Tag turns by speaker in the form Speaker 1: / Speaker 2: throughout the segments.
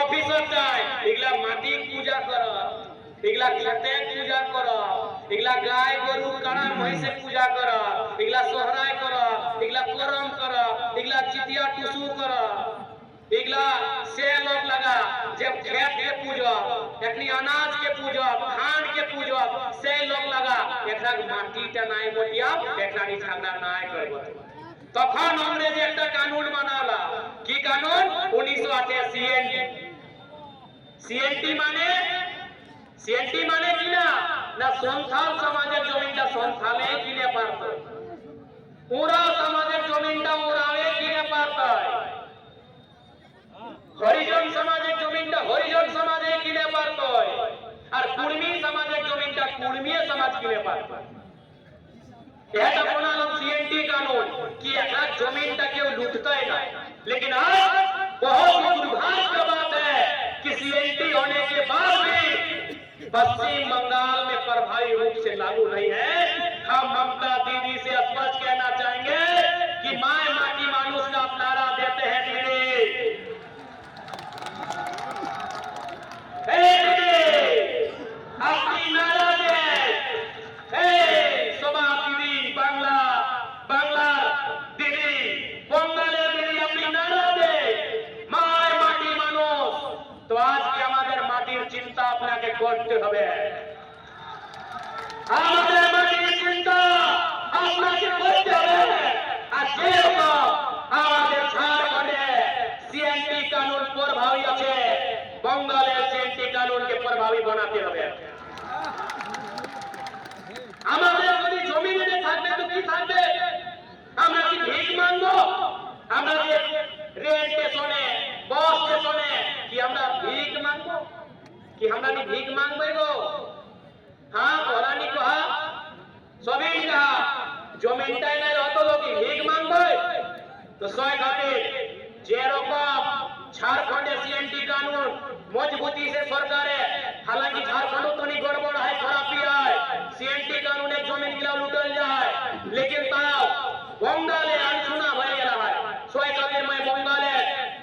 Speaker 1: অফিসত যায় এগুলা মাটি পূজা করা, এগুলা খেতে পূজা করা, এগুলা গায় গরু কাড়া মহিষে পূজা করা, এগুলা সোহরায় করা, এগুলা করম করা, এগুলা চিতিয়া টুসু করা, एगला से लोग लगा जब खेत के पूजा एकनी अनाज के पूजा धान के पूजा से लोग लगा एकरा माटी टनाय मोटिया एकरा नि झगड़ा नाय करबो तखन अंग्रेज एकटा कानून बनाला की कानून 1988 सीएनटी माने কি না না সন্থাল সমাজের জমিটা সন্থালে কিনে পারত ওরা সমাজের জমিটা ওরাবে কিনে পারত হরিজন সমাজের জমিটা হরিজন সমাজে কিনে পারত আর কুর্মী সমাজের জমিটা কুর্মী সমাজ কিনে পারত এটা बनालो सीएनटी कानून कि एकरा जमीनটা কেউ লুটতাই না लेकिन आज बहुत ही दुर्भाग्य की बात है कि सीएनटी होने के बाद भी पश्चिम बंगाल में प्रभावी रूप से लागू नहीं है। हम ममता दीदी से स्पष्ट कहना चाहेंगे कि माय माटी मानुष का नारा देते हैं दीदी अपनी नारा दे शोभा दीदी बांग्ला दीदी बंगाले दीदी अपनी नारा दे माय माटी मानुष तो आज के हमारे माटिर चिंता আপনাকে করতে হবে আমাদের মাটির চিন্তা আপনাকে করতে হবে আর যেরকম আমাদের ঝাড়খণ্ডে सीएनटी कानून प्रभावी আছে बंगालेर सीएनटी कानून के प्रभावी बनाते হবে আমাদের যদি জমিনে থাকবে তো কি থাকবে আমরা কি ভিক মানবো আমরা যে রেল স্টেশনে বাস স্টেশনে কি আমরা ভিক মানবো कि हमरा नि भीख मांगबे गो हां तोरा नि कहा सभी कहा जमीनटाই নাই হতো লোক भीख मांगबे तो सय खातिर जे रकम झारखंड सीएनटी कानून मजबूती से सरकार है हालांकि झारखंड तो नहीं गड़बड़ है खराबी है सीएनटी कानून एक जमीन गिला लूटल जाए लेकिन ताव बंगाले अनसुना भय गेला है सय खातिर मैं बंगाले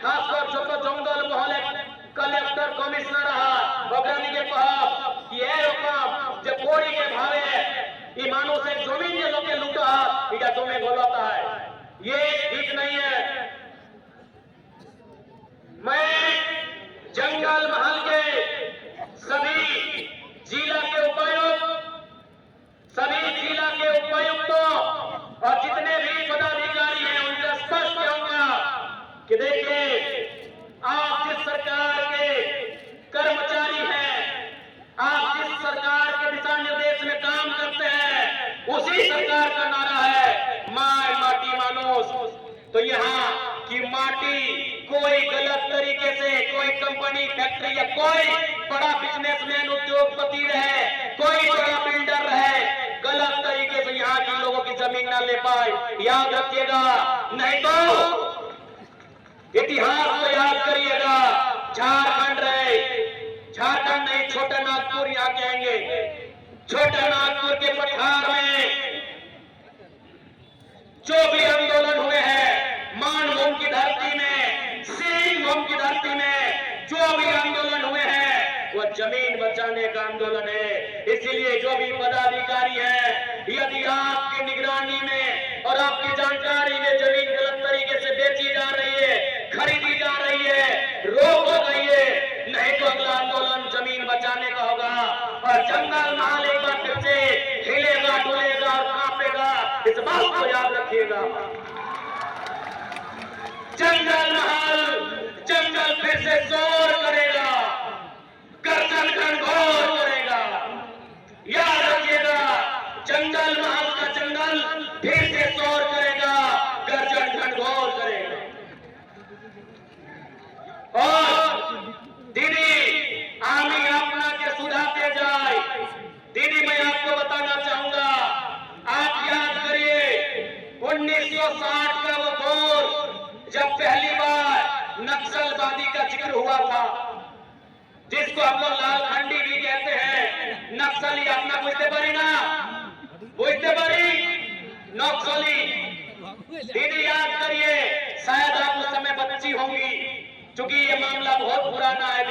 Speaker 1: खासकर छोट जंगल महले कलेक्टर कमिश्नर रहा बगरानी के कहब कि ए रकम जे कोड़ी के भावे ई मानुष एक जमीन जे लोके लूटा इटा तुम्हें गलत है ये ठीक नहीं है। मैं जंगल महल के सभी जिला के उपायुक्तों और जितने भी पदाधिकारी हैं उनसे स्पष्ट कहूंगा कि देखिए आप जिस सरकार के कर्मचारी हैं आप जिस सरकार के दिशा निर्देश में काम करते हैं उसी सरकार का नारा है माय माटी मानुष तो यहाँ की माटी कोई गलत तरीके से कोई कंपनी फैक्ट्री या कोई बड़ा बिजनेसमैन उद्योगपति रहे कोई बड़ा बिल्डर रहे गलत तरीके से यहाँ के लोगों की जमीन न ले पाए याद रखिएगा नहीं तो इतिहास को याद करिएगा झारखंड नहीं छोटा नागपुर यहाँ कहेंगे छोटा नागपुर के पठार में जो भी आंदोलन हुए हैं मानभूम की धरती में सिंहभूम की धरती में जो भी आंदोलन हुए हैं वो जमीन बचाने का आंदोलन है। इसलिए जो भी पदाधिकारी हैं यदि आपकी निगरानी में और आपकी जानकारी में जमीन गलत तरीके से बेची जा रही है खरीदी जा रही है रोक लगाइए नहीं तो अगला आंदोलन जमीन बचाने का होगा और जंगल महल एक बार फिर से हिलेगा डुलेगा और कांपेगा इस बात को याद रखिएगा। जंगल फिर से जोर करेगा गर्जन घनघोर करेगा याद रखिएगा जंगल महल का जंगल फिर से जोर करेगा गर्जन घनघोर करेगा। और दीदी आमी अपना के सुधारते जाए दीदी मैं आपको बताना चाहूंगा आप याद करिए 1960 का वो दौर जब पहली बार नक्सलवादी का जिक्र हुआ था जिसको हम लोग लालखंडी भी कहते हैं नक्सली अपना बुझते पारी ना बुझते पारी नक्सली दीदी याद करिए शायद आप उस समय बच्ची होंगी क्योंकि ये मामला बहुत पुराना है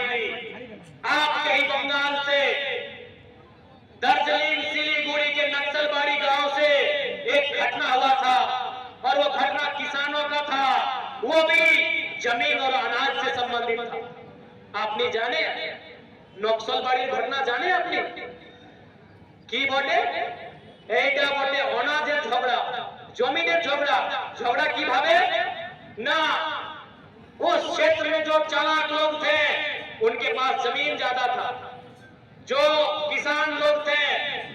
Speaker 1: वो भी जमीन और अनाज से संबंधित था। आपने जाने नक्सलबाड़ी घटना जाने आपने কি বলে এইটা বলে অনাজের ঝগড়া জমিনের ঝগড়া ঝগড়া কিভাবে ना उस क्षेत्र में जो चालाक लोग थे उनके पास जमीन ज्यादा था, जो किसान लोग थे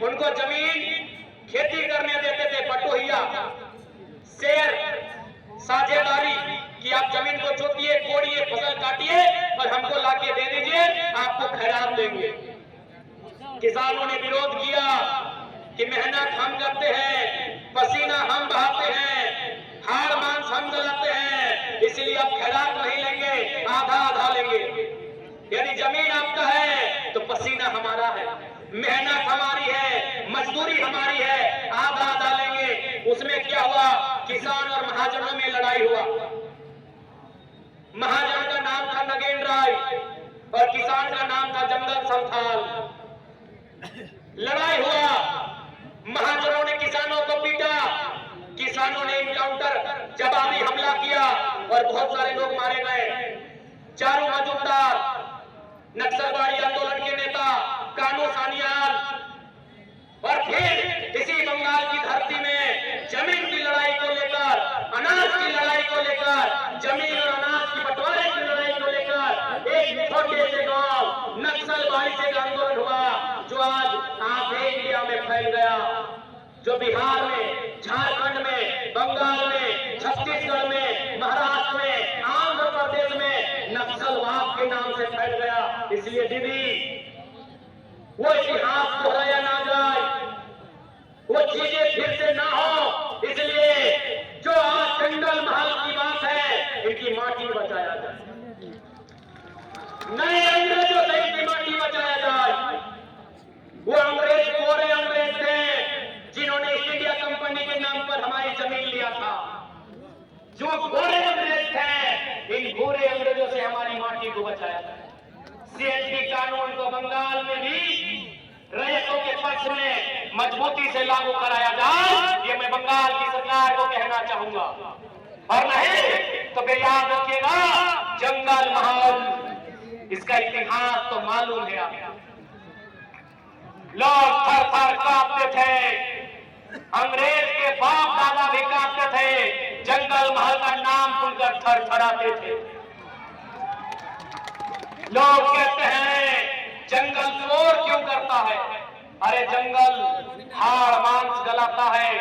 Speaker 1: उनको जमीन खेती करने देते थे, बटोहिया शेर साझेदारी कि आप जमीन को जोतिए कोड़िए फसल काटिए और हमको लाके दे दीजिए, आपको खैरात देंगे। किसानों ने विरोध किया कि मेहनत हम करते हैं, पसीना हम बहाते हैं, हाड़ मांस हम जलाते हैं, इसलिए आप खैरात नहीं लेंगे, आधा आधा लेंगे। यानी जमीन आपका है तो पसीना हमारा है, मेहनत हमारी है, मजदूरी हमारी है, आधा आधा लेंगे। उसमें क्या हुआ, किसान और महाजनों में लड़ाई हुआ। महाजन का नाम था नगेन राय और किसान का नाम था जंगल संथाल। लड़ाई हुआ, महाजनों ने किसानों को पीटा, किसानों ने इनकाउंटर जवाबी हमला किया और बहुत सारे लोग मारे गए। चारू मजूमदार नक्सलवाड़ी आंदोलन के नेता कानू सानियाल और फिर इसी बंगाल की धरती में जमीन की लड़ाई को लेकर, अनाज की लड़ाई को लेकर, जमीन और अनाज की बंटवारे की लड़ाई को लेकर एक छोटे से गांव नक्सलवाड़ी से आंदोलन हुआ जो आज आधे इंडिया में फैल गया, जो बिहार में, झारखंड में, बंगाल में, छत्तीसगढ़ में, महाराष्ट्र में, आंध्र प्रदेश में नक्सलवाद के नाम से फैल गया। इसलिए दीदी वो इतिहास दोहराया ना जाए, वो चीजें फिर से ना हो, इसलिए जो आज जंगल महल की बात है इनकी माटी बचाया जाए, नए अंग्रेजों से इनकी माटी बचाया जाए। वो अंग्रेज गोरे अंग्रेज थे जिन्होंने ईस्ट इंडिया कंपनी के नाम पर हमारी जमीन लिया था। जो गोरे अंग्रेज थे, इन गोरे अंग्रेजों से हमारी माटी को बचाया जाए। सीएनटी कानून को बंगाल में भी रैयतों के पक्ष में मजबूती से लागू कराया जाए, ये मैं बंगाल की सरकार को कहना चाहूंगा। और नहीं तो फिर याद रखिएगा, जंगल महल इसका इतिहास तो मालूम है आपको। लोग थर थर कांपते थे, अंग्रेज के बाप दादा भी कांपते थे, जंगल महल का नाम सुनकर थर थराते थे। लोग कहते हैं जंगल शोर क्यों करता है? अरे जंगल हाड़ मांस गलाता है,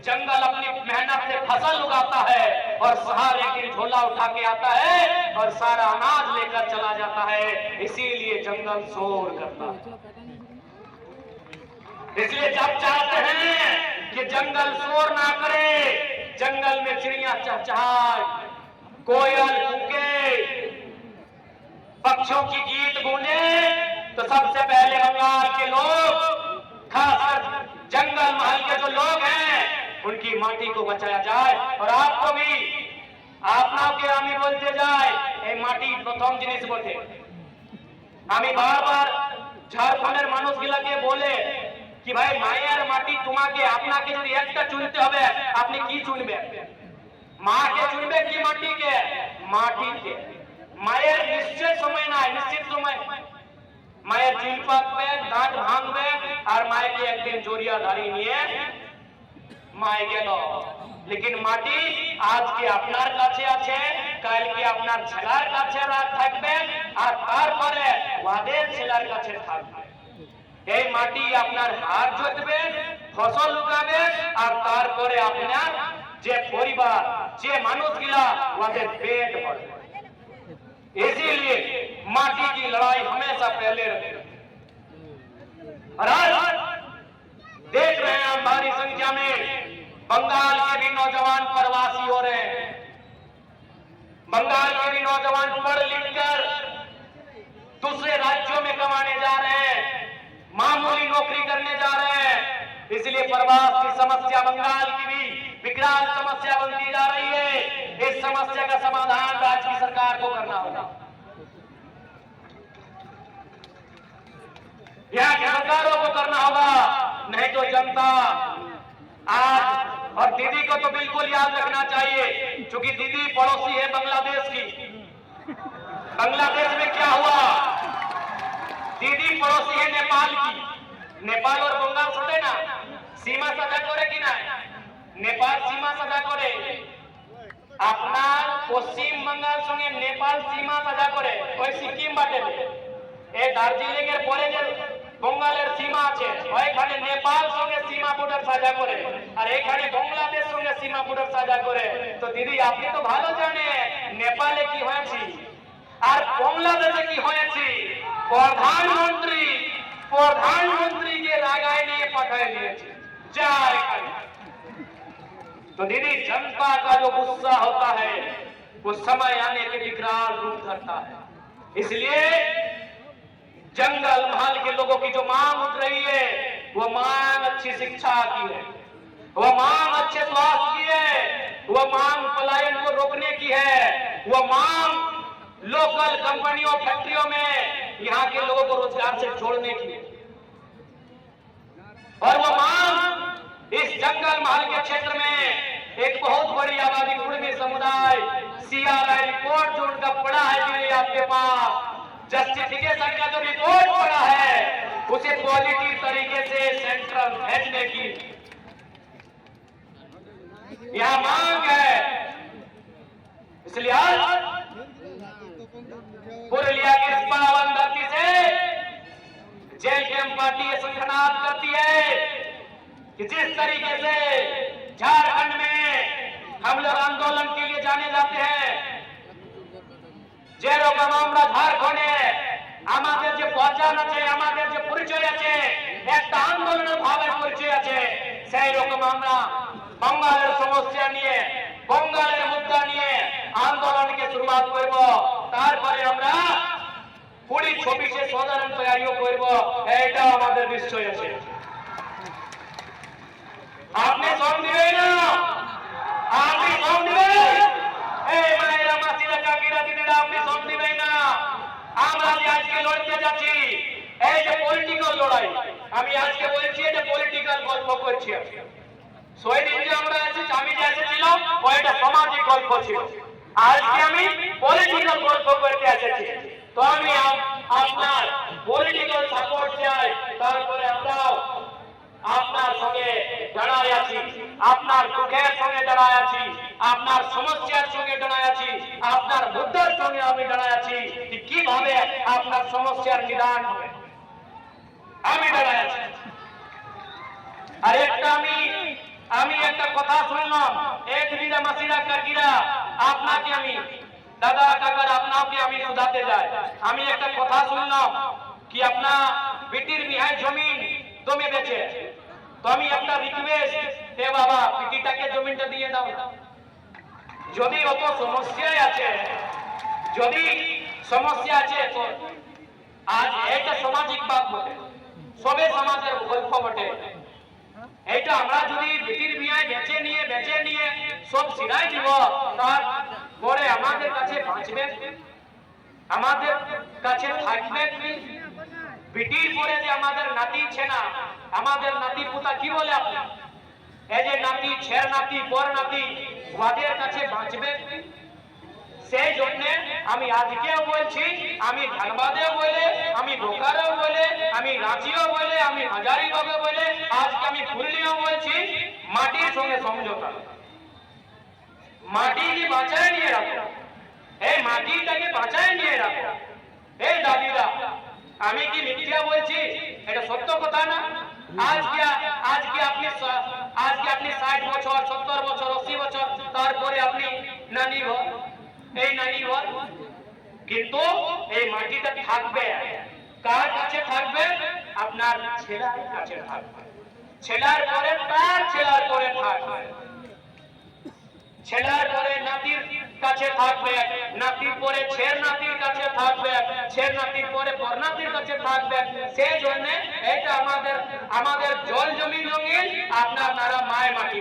Speaker 1: जंगल अपनी मेहनत से फसल उगाता है और सहारे की झोला उठा के आता है और सारा अनाज लेकर चला जाता है, इसीलिए जंगल शोर करता है। इसलिए जब चाहते हैं कि जंगल शोर ना करे, जंगल में चिड़िया चहचहाए, कोयल कूके, पक्षियों की गीत गूंजे, तो सबसे पहले बंगाल के लोग, खासकर जंगल महल के जो लोग हैं, उनकी माटी को बचाया जाए। और आपको भी आपनाके आमी बोलते जाए এই মাটি প্রথম জিনিস বটে। আমি বারবার ঝাড়খণ্ডের মানুষগুলোকে বলে कि भाई मायर माटी तुम्हाके आपनाके যদি একটা চুনতে হবে আপনি কি চুনবেন? মাকে চুনবে কি মাটিকে? মাটিকে। মায়ের নিশ্চয় সময় নাই, নিশ্চিত সময় মায়ের চুল পাকবে, দাঁত ভাঙবে আর মায়েকে একদিন জড়িয়া ধারি নিয়ে মায়ে গেল। लेकिन মাটি আজকে আপনার কাছে আছে, কালকে আপনার ছেলের কাছে থাকবে আর তারপরে ওদের ছেলের কাছে থাকবে। এই মাটি আপনার হাড় জোতবে, ফসল উগাবে আর তারপরে আপনার যে পরিবার, যে মানুষগুলা ওদের পেট ভরবে। इसीलिए माटी की लड़ाई हमेशा पहले रहे। और आज देख रहे हैं हम भारी संख्या में बंगाल के भी नौजवान प्रवासी हो रहे हैं। बंगाल के भी नौजवान पढ़ लिख कर दूसरे राज्यों में कमाने जा रहे हैं, मामूली नौकरी करने जा रहे हैं। इसलिए प्रवास की समस्या बंगाल की भी विकराल समस्या बनती जा रही है। इस समस्या का समाधान राज्य की सरकार को करना होगा, यहाँ की सरकारों को करना होगा, नहीं तो जनता आज और दीदी को तो बिल्कुल याद रखना चाहिए, क्योंकि दीदी पड़ोसी है बांग्लादेश की। बांग्लादेश में क्या हुआ, दीदी पड़ोसी है नेपाल की। नेपाल और बंगाल सटे ना, सीमा साझा करे कि ना, नेपाल सीमा साझा करे। আপনার পশ্চিম বাংলার সঙ্গে নেপাল সীমা সাজা করে ওই সিকিম বাটে এই দার্জিলিং এর পরে যে বঙ্গালের সীমা আছে ওইখানে নেপাল সঙ্গে সীমা বর্ডার সাজা করে, আর এখানে বাংলাদেশ সঙ্গে সীমা বর্ডার সাজা করে। তো দিদি আপনি তো ভালো জানেন নেপালে কি হয়েছে আর বাংলাদেশে কি হয়েছে। প্রধানমন্ত্রীকে রাগায় নিয়ে পাঠায় দিয়েছে যায়। तो दीदी जनता का जो गुस्सा होता है वो समय आने के विकराल रूप धरता है। इसलिए जंगल महल के लोगों की जो मांग उठ रही है वो मांग अच्छी शिक्षा की है, वो मांग अच्छे स्वास्थ्य की है, वो मांग पलायन को रोकने की है, वो मांग लोकल कंपनियों फैक्ट्रियों में यहाँ के लोगों को रोजगार से जोड़ने की है, और वो मांग इस जंगल महल के क्षेत्र में एक बहुत बड़ी आबादी कुर्मी समुदाय सीआरआई रिपोर्ट जो उनका पड़ा है कि आपके पास जस्टिफिकेशन का जो रिपोर्ट पड़ा है उसे पॉजिटिव तरीके से सेंट्रल भेजने की यह मांग है। इसलिए आज पुरुलिया की इस पावन धरती से जेल कैंप पार्टी ये संगठनात करती है कि जिस तरीके से झारखंड में हम लोग आंदोलन के लिए जाने जाते हैं, যে রকম আমরা ঝাড়খণ্ডে আমাদের যে পহচান আছে, আমাদের যে পরিচয় আছে, একটা আন্দোলনের ভাবের পরিচয় আছে, সেই রকম আমরা বঙ্গালের সমস্যা নিয়ে, বঙ্গালের মুদ্রা নিয়ে আন্দোলনকে শুরুয়াত করব। তারপরে আমরা 20-26 সাধারণ তৈরিও করব, এটা আমাদের নিশ্চয় আছে। আপনি সব দিবেন না, আপনি সব দিবেন, এই মায়েরা মাসিরা কাকিরা দিদিরা আপনি সব দিবেন না। আমরা যে আজকে লড়তে যাচ্ছি এই যে পলিটিক্যাল লড়াই, আমি আজকে বলছি যে পলিটিক্যাল গল্প করছি। সেই দিন যে আমরা এসেছি, আমি যে এসেছিলাম ওইটা সামাজিক গল্প ছিল, আজকে আমি পলিটিক্যাল গল্প করতে এসেছি। তো আমি আপনার পলিটিক্যাল সাপোর্ট চাই, তারপরে আমরাও আপনার সঙ্গে দাঁড়ায় আছি, আপনার দুঃখের সঙ্গে দাঁড়ায় আছি, আপনার সমস্যার সঙ্গে দাঁড়ায় আছি, আপনার মুদ্রার সঙ্গে আমি দাঁড়ায় আছি যে কিভাবে আপনার সমস্যার নিদান হবে, আমি দাঁড়ায় আছি। আর একটা আমি একটা কথা শুনলাম, এক দিদা মাসিরা কাকিরা আপনাকে আমি দাদা কাকার আপনাকে আমি শুধাতে যাই। আমি একটা কথা শুনলাম কি আপনার বেটির বিহায় জমিন জমি বেচে, তো আমি একটা রিকোয়েস্ট, হে বাবা পিটিটাকে জমিটা দিয়ে দাও। যদি অত সমস্যায় আছে, যদি সমস্যা আছে তো আজ এটা সামাজিক বাদ বটে, সবে সমাজের গল্প বটে। এইটা আমরা যদি বেটির বিয়ায় বেচে নিয়ে সব সিরাই দিব, তারপরে আমাদের কাছে বাঁচবে, আমাদের কাছে থাকবে কি? বেটির পরে যে আমাদের নাতি ছেনা, আমাদের নাতি পুতা কি বলে আপনি, এই যে নাতি ছের নাতি পর নাতি ওদের কাছে বাঁচবে। সেই জন্য আমি আজকেও বলছি, আমি ধানবাদেও বলে, আমি বোকারও বলে, আমি রাঁচিও বলে, আমি হাজারিবাগে বলে, আজকে আমি পুরুলিয়াও বলছি, মাটির সঙ্গে সমঝোতা, মাটিকে বাঁচায় নিয়ে রাখো, এই মাটিটাকে বাঁচায় নিয়ে রাখো। এই দাদিরা আমি কি মিথ্যা বলছি? এটা সত্য কথা না? আজকে আপনি 60 বছর 70 বছর 80 বছর তারপরে আপনি নানি ঘর, এই নানি ঘর, কিন্তু এই মাটিটা থাকবে কার কাছে? থাকবে আপনার ছেলের কাছে থাকবে, ছেলের পরে তার ছেলের পরে থাকবে, ছেলের পরে নাতির কাছে থাকবে, নাতির পরে ছের নাতির কাছে থাকবে, ছের নাতির পরে পরনাতির কাছে থাকবে। সেই জন্য এটা আমাদের জল জমি রঙিন, আপনার নারা মায় মাটি,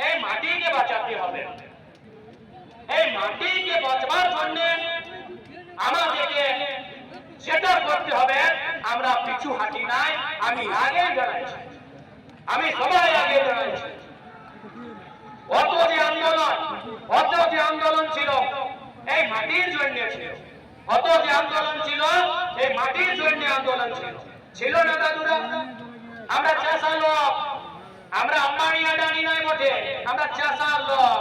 Speaker 1: এই মাটিকে বাঁচাতে হবে। এই মাটিকে বাঁচবার জন্য আমাদেরকে যেটা করতে হবে, আমরা পিছু হাঁটি নাই, আমি আগে দাঁড়াইছি, আমি সবাই আগে দাঁড়াইছি। অত যে আন্দোলন ছিল এই মাটির জন্য ছিল, অত যে আন্দোলন ছিল এই মাটির জন্য আন্দোলন ছিল, ছিল না দাদুরা? আমরা চাষার লোক, আমরা আম্বানি আদানি নয় বটে, আমরা চাষার লোক,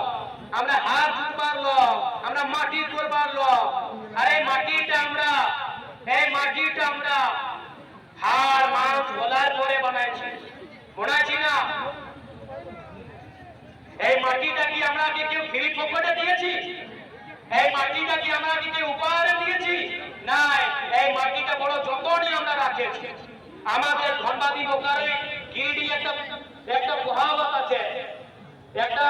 Speaker 1: আমরা হাত জুতবার লোক, আমরা মাটি করবার লোক। আর এই মাটিটা আমরা হাড় মাংস গলার পরে বানাইছি না? এই মাটিটা কি আমরা কেউ ফ্রি পকেটে দিয়েছি? এই মাটিটা কি আমরা কেউ উপহারে দিয়েছি? নাই, এই মাটিটা বড় যত্নে আমরা রাখেছি। আমাদের ধনবাদী বোকারে গিরিডি একটা কহাবত আছে, একটা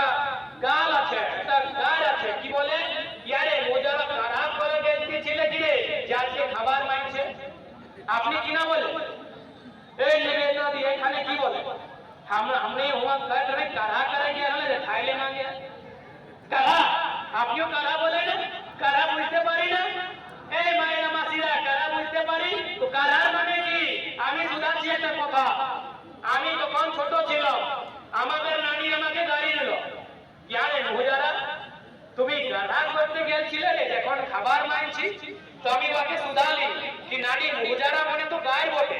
Speaker 1: গাল আছে, একটা গাল আছে, কি বলে? ইয়ারে মোজারা খারাপ করে গেছিলে কি রে যাচ্ছে খাবার মাইছে। আপনি কি না বলে এই লেগে না দিয়ে এখানে কি বলে हमने हुआ कर रहे करा करेंगे हमें खाइले मांगे करा আপনিও কারা বলে না? কারা বুঝতে পারি না? এই মায়েরা মাসিরা কারা বুঝতে পারি তো? কারার মানে কি? আমি শুনাচ্ছি একটা কথা। আমি যখন ছোট ছিলাম আমাদের নানি আমাকে গাড়ি দিল, ইয়ারে মহুজারা তুমি কারা করতে গেছিলে যখন খাবার মাইছি, তো আমি ওকে শুধালি কি নানি মহুজারা মানে তো গায় বটে,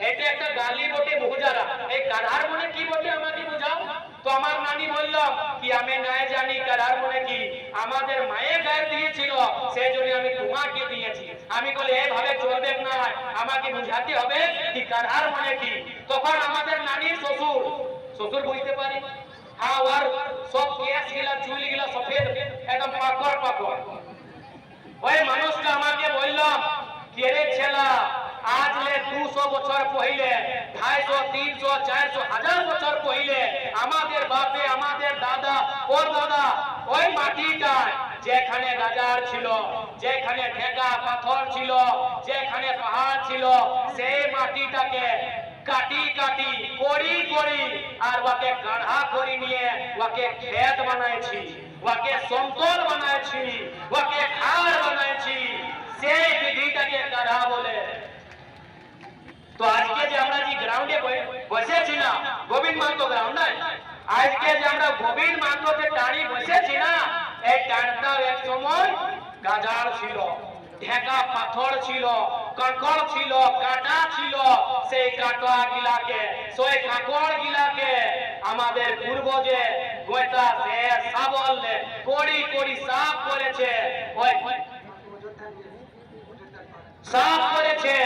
Speaker 1: এটা একটা গালি বটে মহুজারা, এই কারার মানে কি বটে আমাকে বুঝাও। তো আমার নানি বলল কি আমি নাই জানি কারার মানে কি, আমাদের মায়ের গায়ে দিয়েছিল সেই জন্য আমি তোমাকে দিয়েছি। আমি বলি এভাবে চলবে না, আমাকে বুঝাতে হবে কি কারার মানে কি। তখন আমাদের নানির শ্বশুর বুঝতে পারি, হ্যাঁ ওর সব কেস গিলা চুল গিলা সফেদ একদম পাকড়। ওই মানুষটা আমাকে বললাম কি রে ছেলা, আজ লে 200 বছর পहिले 250 300 400 হাজার বছর পहिले আমাদের বাপে আমাদের দাদা ওর দাদা ওই মাটিটা যেখানে রাজার ছিল, যেখানে ঢেকা পাথর ছিল, যেখানে পাহাড় ছিল, সেই মাটিটাকে কাটি করি আর ওকে গাঢ়া করে নিয়ে ওকে ক্ষেত বানাইছি, ওকে সমতল বানাইছি, ওকে খাল বানাইছি। সেই বিধিটাকে গাঢ়া বলে। তো আজকে যে আমরা যে গ্রাউন্ডে বসেছি না, গোবিন্দ মাহাতো গ্রাউন্ড নাই, আজকে যে আমরা গোবিন্দ মাহাতোতে টাড়ি বসেছি না, এই টাড়টা এক সময় গাজার ছিল, ঢেকা পাথর ছিল, কাঁকড় ছিল, কাঁটা ছিল। সেই কাঁটা গিলাকে সেই কাঁকড় গিলাকে আমাদের পূর্বজে গোয়েতা সে শাবল করি সাফ করেছে, ওই সাফ করেছে।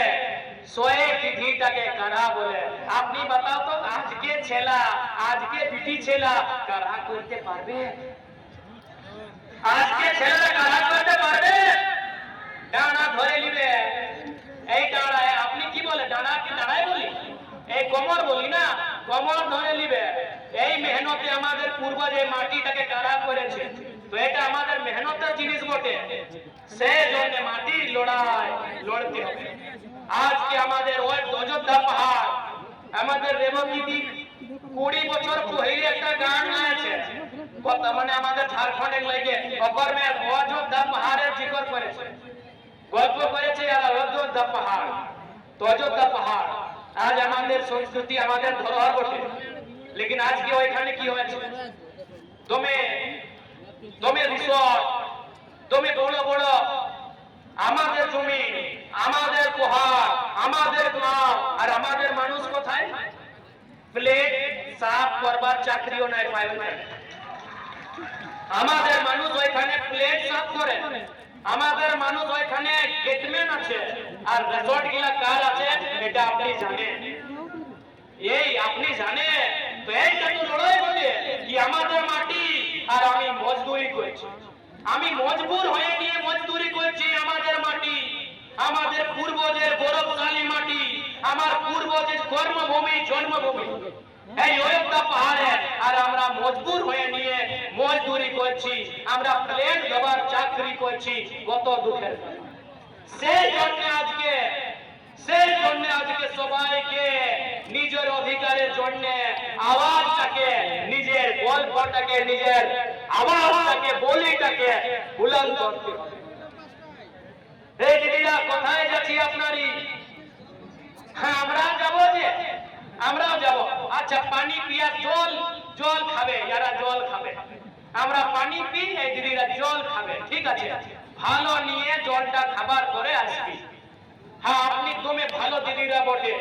Speaker 1: সোয়ে বিধিটাকে কারা বলে। আপনি বাতাও তো আজকে ছেলা আজকে বিটি ছেলা কারা করতে পারবে? আজকে ছেলেরা কারা করতে পারবে? ডানা ধরে নিবে, এই ডানায় আপনি কি বলে ডানা কি ডানায় বলি, এই কোমর বলি না, কোমর ধরে নিবে। এই মেহনতে আমাদের পূর্বজে মাটিটাকে কারা করেছে, তো এটা আমাদের মেহনতের জিনিস বটে, সেই জন্য মাটির লড়াই লড়তে হবে। আজকে আমাদের ওই অযোধ্যা পাহাড়, আমাদের রেবতী দ্বীপ 20 বছর পहिले একটা গান গাইছে, কত মানে আমাদের ঝাড়খণ্ডের লাগে অকর্মে অযোধ্যা পাহাড়ের জিকর করেছে, গল্প করেছে আর অযোধ্যা পাহাড়। তো অযোধ্যা পাহাড় আজ আমাদের সংস্কৃতি আমাদের ধরোহর বটে, লেকিন আজকে ওইখানে কি হয়েছে, দমে রিসর্ট, দমে বড় আমাদের জমি, আমাদের পাহাড়, আমাদের গ্রাম, আর আমাদের মানুষ কোথায়? প্লেট সাফ করবার চাকরিও নাই পায়। আমাদের মানুষ ওইখানে প্লেট সাফ করে, আমাদের মানুষ ওইখানে গেটম্যান আছে, আর রিসর্ট গুলা কার আছে এটা আপনি জানেন, এই আপনি জানেন। তো এইটা তো লড়াই বলে কি আমাদের মাটি, আর আমি মজদুরি করছি, আমি মজবুর হয়ে গিয়ে মজদুরি করছি। আমাদের মাটি, আমাদের পূর্বজের গৌরবশালী মাটি, আমার পূর্বজের কর্মভূমি জন্মভূমি এই অযোধ্যা পাহাড়ে, আর আমরা মজবুর হয়ে নিয়ে মজদুরি করছি, আমরা প্লেন দেবার চাকরি করছি। কত দুঃখের। সেই জন্য আজকে সবাইকে নিজের অধিকারের জন্য আওয়াজটাকে, নিজের গল্পটাকে, নিজের আওয়াজটাকে, বলিটাকে বুলন্দ করতে হবে। এই দিদিরা কোথায় যাচ্ছি আপনারই? হ্যাঁ আমরাও যাব। আচ্ছা পানি পিয়া জল খাবে, যারা জল খাবে আমরা পানি পি, এই দিদিরা জল খাবে, ঠিক আছে? ভালো নিয়ে জলটা খাবার পরে আসবি। হ্যাঁ, আপনি দমে ভালো দিদিরা বটে।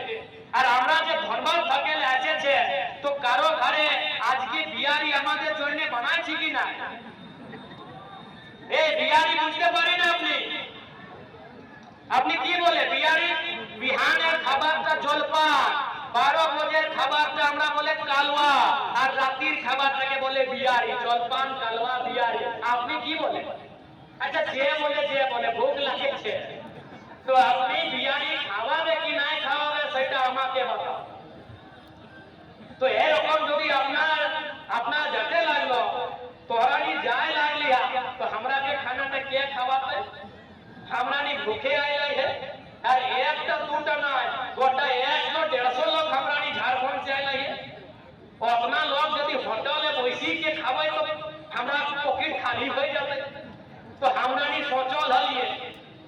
Speaker 1: আর আমরা যে ধনবাদ থাকেল এসেছে, তো কারো ঘরে আজকে বিয়ারি আমাদের জন্য বানাইছি কি না? এই বিয়ারি বুঝতে পারি না আপনি? আপনি কি বলে বিয়ারি? বিহানের খাবারটা জলপান, 12 বজের খাবারটা আমরা বলে কালওয়া, আর রাতের খাবারটাকে বলে বিয়ারি। জলপান, কালওয়া, বিয়ারি। আপনি কি বলে? আচ্ছা, যে বলে ভোগ লাগেছে, তো আপনি বিয়ারি খাওয়াবে কি নাই খাওয়াবে সেটা আমাকে বলো। তো এরকম যদি আপনার যাতে লাগলো, তোরানি যায় লাগলি, তো हमराকে খানাটা কে খাওয়াবে? हमरानी भूखे आए है। और एक तो दूटा ना गोटा 100-150 लोग हमरानी झारखंड से आए है। और अपना लोग यदि होटल में बैसी के खावे तो हमरा पॉकेट खाली हो जाते। तो हमरानी सोचल हलिए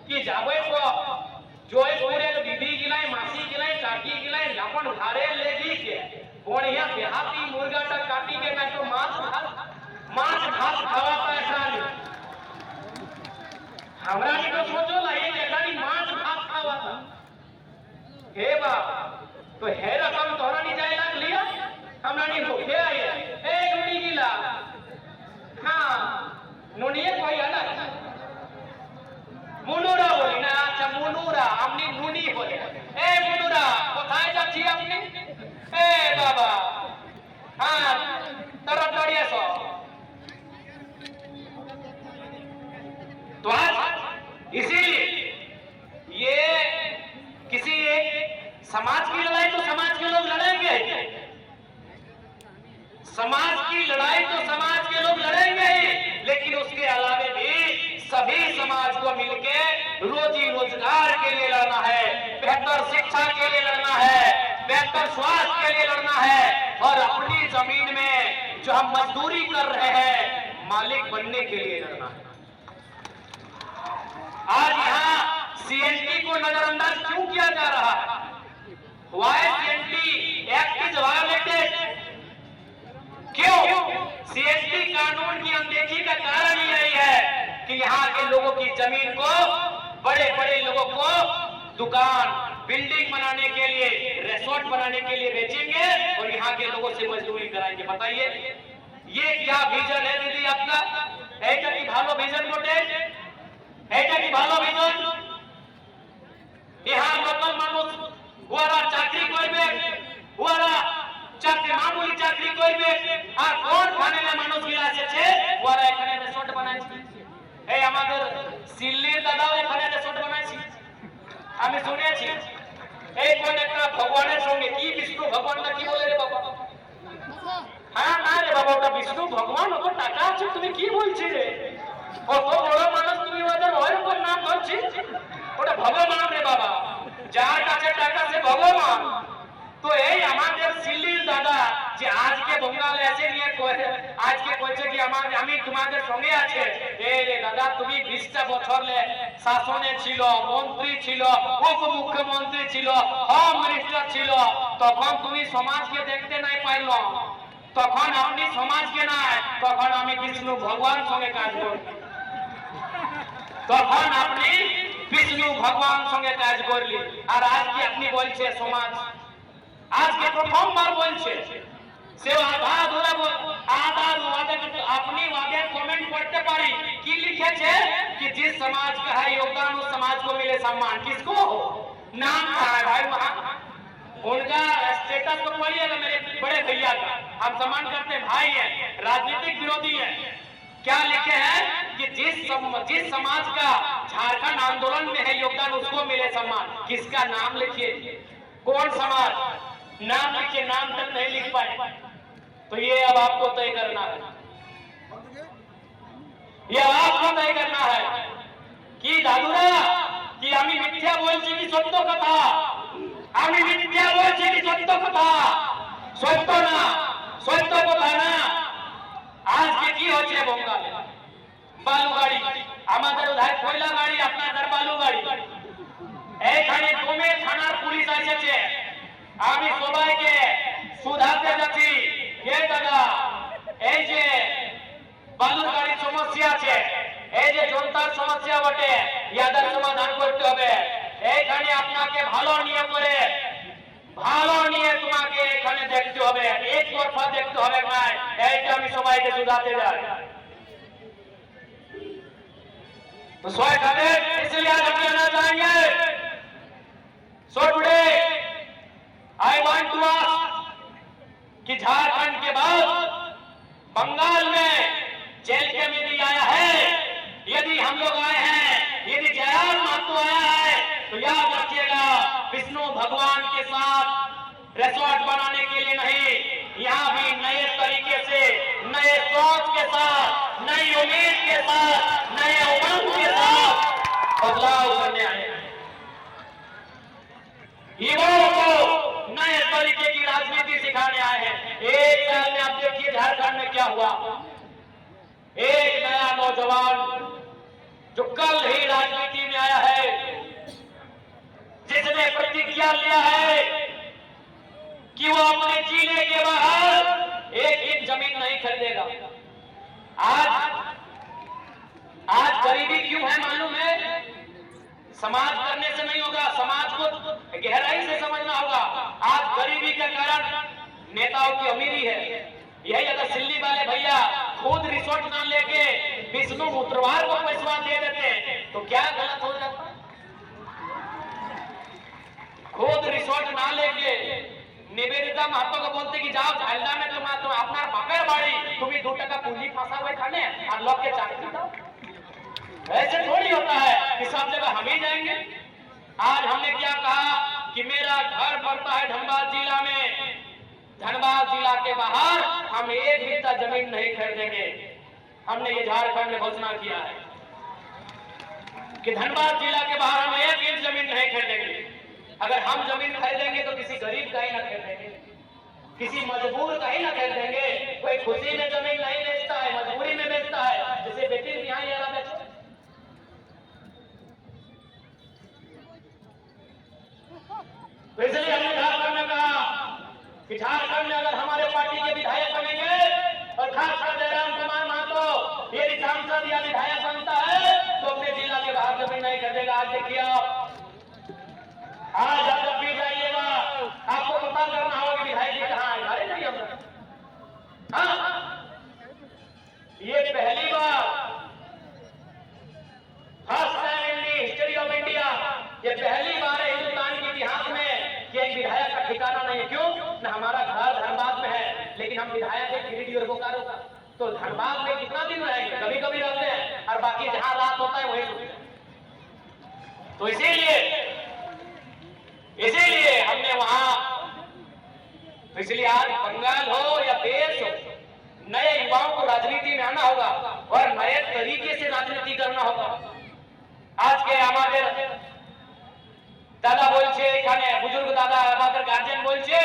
Speaker 1: कि जाबे तो जोयपुरे दीदी गिलाई, मासी गिलाई, काकी गिलाई अपन घरे लेगी के बढ़िया देहाती मुर्गाटा काटी के ना तो मांस भात खावा पैसा नहीं। हमरानी तो सोचो लगे कि खाली मांस भात खावा था। हे बाप, तो हे रकम तोरा नहीं जाए लग लिया, हमरानी भूखे आए। ए नुनी गिला, हाँ नुनिए कोई अलग मुनुरा बोली ना। अच्छा मुनुरा, हमने नुनी बोले। ए मुनुरा कोথায় যাচ্ছি আপনি? ए बाबा, हाँ তাড়াতাড়ি এসো। तो आज इसीलिए ये किसी एक समाज की लड़ाई तो समाज के लोग लड़ेंगे, समाज की लड़ाई तो समाज के लोग लड़ेंगे, लेकिन उसके अलावा भी सभी समाज को मिलके रोजी रोजगार के लिए लड़ना है, बेहतर शिक्षा के लिए लड़ना है, बेहतर स्वास्थ्य के लिए लड़ना है, और अपनी जमीन में जो हम मजदूरी कर रहे हैं मालिक बनने के लिए लड़ना है। आज यहाँ सीएनटी को नजरअंदाज क्यों किया जा रहा है? Why CNT act is violated? क्यों? सीएनटी कानून की अनदेखी का कारण यही है कि यहाँ के लोगों की जमीन को बड़े बड़े लोगों को दुकान, बिल्डिंग बनाने के लिए, रिसोर्ट बनाने के लिए बेचेंगे और यहाँ के लोगों से मजदूरी कराएंगे। बताइए ये क्या विजन है दीदी आपका? ऐसा कि भालो विजन बोटे, এটা কি ভালো বিজন? ইহার লোকাল মানুষ ওরা চাকরি করবে, ওরা মামুলি চাকরি করবে, আর কোন ফানেলে মানুষ গিলা এসেছে ওরা এখানে রিসোর্ট বানাইছে। এই আমাদের সিল্লির দাদাও এখানে রিসোর্ট বানাইছে, আমি শুনেছি। এই কোন একটা ভগবানের সঙ্গে কি বিষ্ণু ভগবানটা কি বলে রে বাবা? হ্যাঁ না রে বাবা, ওটা বিষ্ণু ভগবান, ওর টাকা আছে, তুমি কি বলছি রে? কত বড় মানুষ তুমি ওদের ওর উপর নাম করছি? ওটা ভগবান রে বাবা, যার কাছে টাকা সে ভগবান। তো এই আমাদের সিলির দাদা যে আজকে বঙ্গালে এসে নিয়ে আজকে কইছে কি আমি তোমাদের সঙ্গে আছে। এই রে দাদা, তুমি 20টা বছর শাসনে ছিল, মন্ত্রী ছিল, উপমুখ্যমন্ত্রী ছিল, হোম মিনিস্টার ছিল, তখন তুমি সমাজকে দেখতে নাই পাইল। তখন আপনি সমাজকে নাই, তখন আমি বিষ্ণু ভগবান সঙ্গে কাজ করি। তখন আপনি বিষ্ণু ভগবান সঙ্গে কাজ করলি, আর আজকে আপনি বলছে সমাজ। আজকে প্রথমবার বলছে সে আধা আপনি ওদের কমেন্ট করতে পারি কি লিখেছে कि जिस समाज का है योगदान उस समाज को मिले सम्मान। किसको नाम था भाई वहां, उनका स्टेटस को पढ़िएगा मेरे बड़े भैया का, हम सम्मान करते हैं, भाई है, राजनीतिक विरोधी है। क्या लिखे हैं कि जिस समाज का झारखंड आंदोलन में है योगदान उसको मिले सम्मान। किसका नाम लिखिए, कौन समाज, नाम लिखिए, नाम तक नहीं लिख पाए। तो ये अब आपको तय करना है, ये आपको तय करना है कि दादुरा कि আমি মিথ্যা বলছি কি সত্য কথা, আমি মিথ্যা বলছি কি সত্য কথা? সত্য না, সত্য কথা না। আজকে কি হচ্ছে বঙ্গালে? বালু গাড়ি, আমাদের উধার কয়লা গাড়ি, আপনাদের বালু গাড়ি। এইখানে দমে থানার পুলিশ এসেছে, আমি সবাইকে শুধাতে যাচ্ছি, এ দাদা এই যে বালুর গাড়ির সমস্যা আছে, এই যে জনতার সমস্যা বটে, ইয়াদের সমাধান করতে হবে। এইখানে আপনাকে ভালো নিয়ে করে, ভালো নিয়ে তোমাকে এখানে দেখতে হবে, এক তরফা দেখতে হবে না। এইটা আমি সবাইকে বুঝাতে যাই। तो सोए खाते इसलिए आज हम कहना चाहेंगे, so today I want to ask कि झारखंड के बाद बंगाल में जेल के में भी आया है, यदि हम लोग आए हैं, यदि जयराम महतो आया है, तो याद रखिएगा विष्णु भगवान के साथ रिसोर्ट बनाने के लिए नहीं, यहाँ भी नए तरीके से, नए सोच के साथ, नई उम्मीद के साथ, नए उमंग के साथ बदलाव करने आए हैं। युवाओं को नए तरीके की राजनीति सिखाने आए हैं। एक साल में आप देखिए झारखंड में क्या हुआ। एक नया नौजवान जो कल ही राजनीति में आया है, जिसने प्रतिज्ञा लिया है कि वो अपने जिले के बाहर एक इंच जमीन नहीं खरीदेगा। आज गरीबी क्यों है मालूम है? समाज करने से नहीं होगा, समाज को गहराई से समझना होगा। आज गरीबी का कारण नेताओं की अमीरी है। यही अगर सिल्ली वाले भैया खुद रिसोर्ट ना लेके विष्णु मुत्रवार को पैसा दे देते तो क्या गलत हो जाता? खुद रिसोर्ट ना लेके निवेदिता महतो को बोलते कि जाओ झालदा में तुम अपना बाकर बाड़ी तुम्हें 2 टका पूंजी फंसा हुए खाने और लोग के चाकरी दो। ऐसे थोड़ी होता है कि सब जगह हम ही जाएंगे। आज हमने क्या कहा कि मेरा घर पड़ता है धनबाद जिला में, धनबाद जिला के बाहर हम 1 बित्ता जमीन नहीं खरीदेंगे। हमने ये झारखंड में घोषणा किया है कि धनबाद जिला के बाहर हम 1 इंच जमीन नहीं खरीदेंगे। अगर हम जमीन खरीदेंगे तो किसी गरीब का ही ना खरीदेंगे, किसी मजबूर का ही ना खरीदेंगे। कोई खुशी में जमीन नहीं बेचता है, मजबूरी में बेचता है। जैसे बेटी यहाँ ये बेचो, तो इसलिए हमने झारखंड में कहा कि झारखंड में अगर हमारे पार्टी के विधायक बनेंगे और खासकर जयराम कुमार महतो यदि सांसद या विधायक बनता है तो अपने जिला के बाहर जमीन नहीं खरीदेगा। आज देखिए आज आप जब भी जाइएगा आपको पता करना होगा कि विधायक जी कहाँ है। अरे नहीं हम हाँ, ये पहली बार first time in the history of India, ये पहली बार है हिंदुस्तान के इतिहास में कि एक विधायक का ठिकाना नहीं है। क्यों न हमारा घर धनबाद में है, लेकिन हम विधायक है गिरिडीह और बोकारो का, तो धनबाद में कितना दिन रहेंगे? कभी कभी रहते हैं और बाकी जहां रात होता है वही सोते हैं। तो इसीलिए हमने वहां, तो इसलिए आज बंगाल हो या देश हो, नए युवाओं को राजनीति में आना होगा और नए तरीके से राजनीति करना होगा। आज के हमारे दादा बोलছে এখানে বুজুর্গ দাদা আমাদের গার্জিয়ান বলছে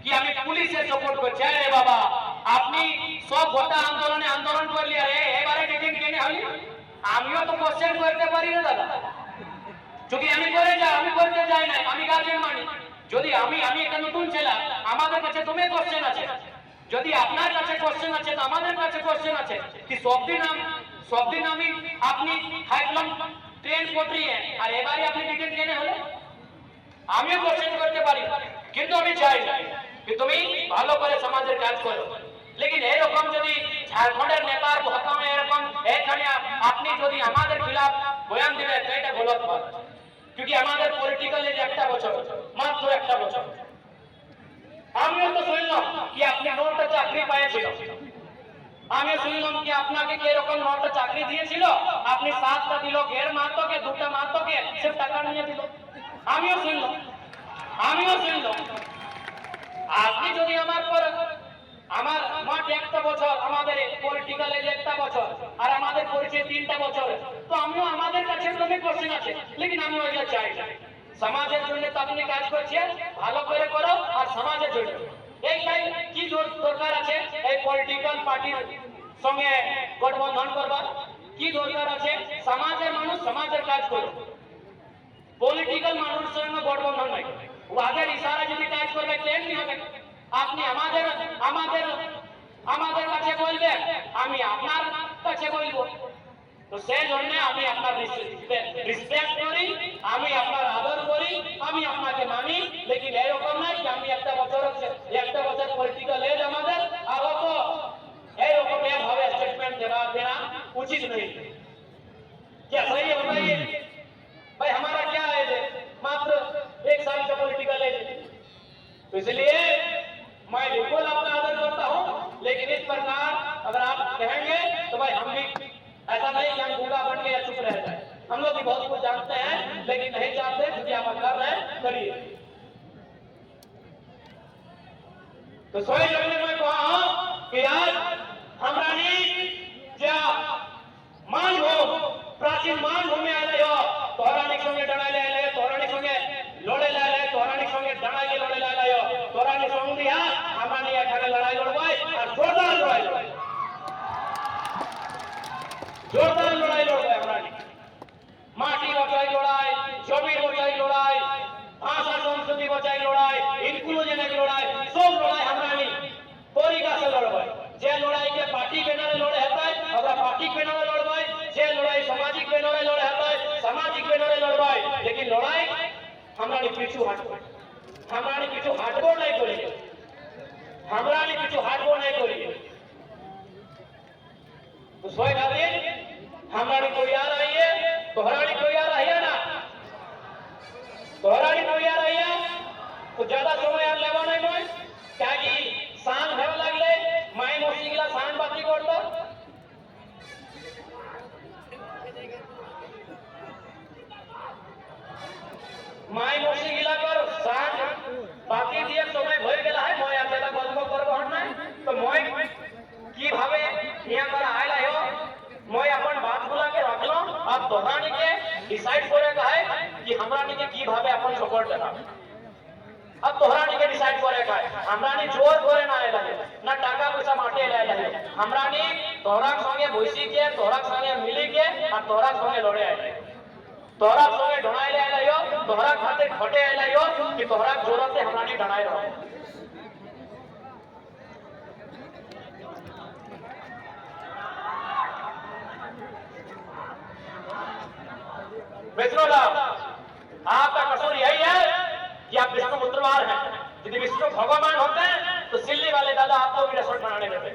Speaker 1: কি আমি পুলিশের সাপোর্ট করছি। আরে বাবা আপনি সব গোটা আন্দোলনে আন্দোলন করলি, আরে এবারে মিটিং কেনে হলি? আমিও তো কোশ্চেন করতে পারি না দাদা, যদি আমি করতে যাই না, আমি গার্জিয়ান মানি। যদি আমি একটা নতুন ছেলে, আমাদের কাছে তুমি কোশ্চেন আছে, যদি আপনার কাছে কোশ্চেন আছে তো আমাদের কাছে কোশ্চেন আছে কি সব দিন আমি আপনি হাইকলম ট্রেন পটরিয়ে আর এবারে আপনি মিটিং কেনে হলে? আমিও কোশ্চেন করতে পারি, কিন্তু আমি চাই যে তুমি ভালো করে সমাজের কাজ করো। लेकिन এরকম যদি ঝাড়খণ্ডের নেতার ভক্তমে এরকম এখানে আপনি যদি আমাদের খিলাফ বয়ান দিবেন তো এটা গলত কথা। क्योंकि আমাদের পলিটিক্যাল এজ একটা বছর, মাত্র একটা বছর। আমিও তো শুনলাম কি আপনি নোট চাকরি পেয়েছিল, আমি শুনলাম কি আপনাকে কি এরকম নোট চাকরি দিয়েছিল, আপনি 7টা দিল ঘের মাতোকে, 2টা মাতোকে সব টাকা নিয়ে দিল। আমিও শুনলাম আপনি যদি আমার পর আমার মাঠ একটা বছর, আমাদের পলিটিক্যাল এজ একটা বছর আর আমাদের পরিচয় 3টা বছর, তো আমিও আমাদের কাছে তুমি কোশ্চেন আছে, লেকিন আমি ওইটা চাই না। সমাজের জন্য তো আপনি কাজ করছেন, ভালো করে করো আর সমাজের জন্য এইটাই কি দরকার আছে। এই পলিটিক্যাল পার্টির সঙ্গে গঠবন্ধন করবার কি দরকার আছে? সমাজের মানুষ সমাজের কাজ করো, পলিটিক্যাল মানুষের সঙ্গে গঠবন্ধন নাই। ওদের ইশারা যদি কাজ করবে কেন হবে? আপনি আমাদের আমাদের কাছে বলবেন, আমি আপনার কাছে বলবো। তো সেই জন্য আমি আপনার রিসপেক্ট করি, আমি আপনার আদর করি, আমি আপনাকে মানি। লেকিন এরকম নয় যে আমি একটা বছর পলিটিক্যাল এজ আমাদের, আর অত এরকম ভাবে स्टेटमेंट देना उचित नहीं। क्या सही है बताइए भाई? हमारा क्या एज है? मात्र 1 साल का पॉलिटिकल एज। तो इसलिए मैं बिल्कुल आपका आदर करता हूँ, लेकिन इस प्रकार अगर आप कहेंगे तो भाई हम भी ऐसा नहीं कि हम गूंगा बन के या चुप रह जाए। हम लोग भी बहुत कुछ जानते हैं, लेकिन नहीं जानते क्योंकि आप कर रहे हैं, करिए। तो सोई जगने में कहा कि आज हमरानी क्या मान हो, प्राचीन मान भूमि आले हो, तोरानिक संगे डणाले आले, तोरानिक संगे लोड़े लाले, तोरानिक संगे डणाके लोड़े लाले हो, तोरानिक संग दिया हमरानी एखाने लड़ाई लड़वाई और जोरदार लड़ाई लड़वाई, जोरदार लड़ाई लड़वाई हमरानी। माटी बचाई लड़ाई, जमीन बचाई लड़ाई, भाषा संस्कृति बचाई लड़ाई, इंक्लूजन की लड़ाई, सब लड़ाई हमरानी तरीका से लड़वाई। जे लड़ाई के पार्टी के नारे लड़े हताय ओकरा पार्टी के नारे लड़वाई, जे लड़ाई सामाजिक के नारे लड़े हताय सामाजिक के नारे लड़वाई। लेकिन लड़ाई हमरानी पीछू हटबो, हमरानी पीछू हटबो नहीं करिए, हमरानी पीछू हटबो नहीं करिए। तो सोई खातिर हमरानी को याद रहिए, तोहरानी को याद रहिए ना, तोहरानी को याद रहिए। तो ज्यादा समय याद लेवा नहीं मैं क्या कि सांग भर लगले माई मोसी गिला सांग बाती करतो। माई मोसी गिला कर सांग बाकी দিয়ে সময় হয়ে গেল হয় মই আর যেটা গল্প করব না। তো মই কিভাবে ইয়া করা আইলা हो, मैं अपन बात बुला के रख लो। अब तोहरानी के डिसाइड करेगा है कि हमरानी के की भावे अपन सपोर्ट देना। अब तोहरानी के डिसाइड करेगा है, हमरानी जोर करे ना आइला है ना टाका पैसा माटे आइला है। हमरानी तोहरा संगे भइसी के, तोहरा संगे मिली के और तोहरा संगे लड़े आइला, तोहरा संगे ढणाइले आइला हो, तोहरा खातिर खटे आइला हो कि तोहरा जोरत से हमरानी ढणाई रहो। मित्रों, आपका कसूर यही है कि आप विष्णु पुत्रवार हैं। यदि विष्णु भगवान होते हैं तो सिल्ली वाले दादा आपको भी रेस्टोरेंट बनाने देते।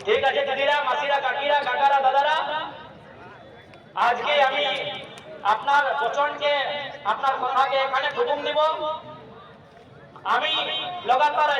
Speaker 1: ठीक है दिदीरा मासिरा काकीरा काकारा दादारा, आज के আমি আপনার বচনকে আপনার কথাকে এখানে হুকুম দিব। আমি লাগাতার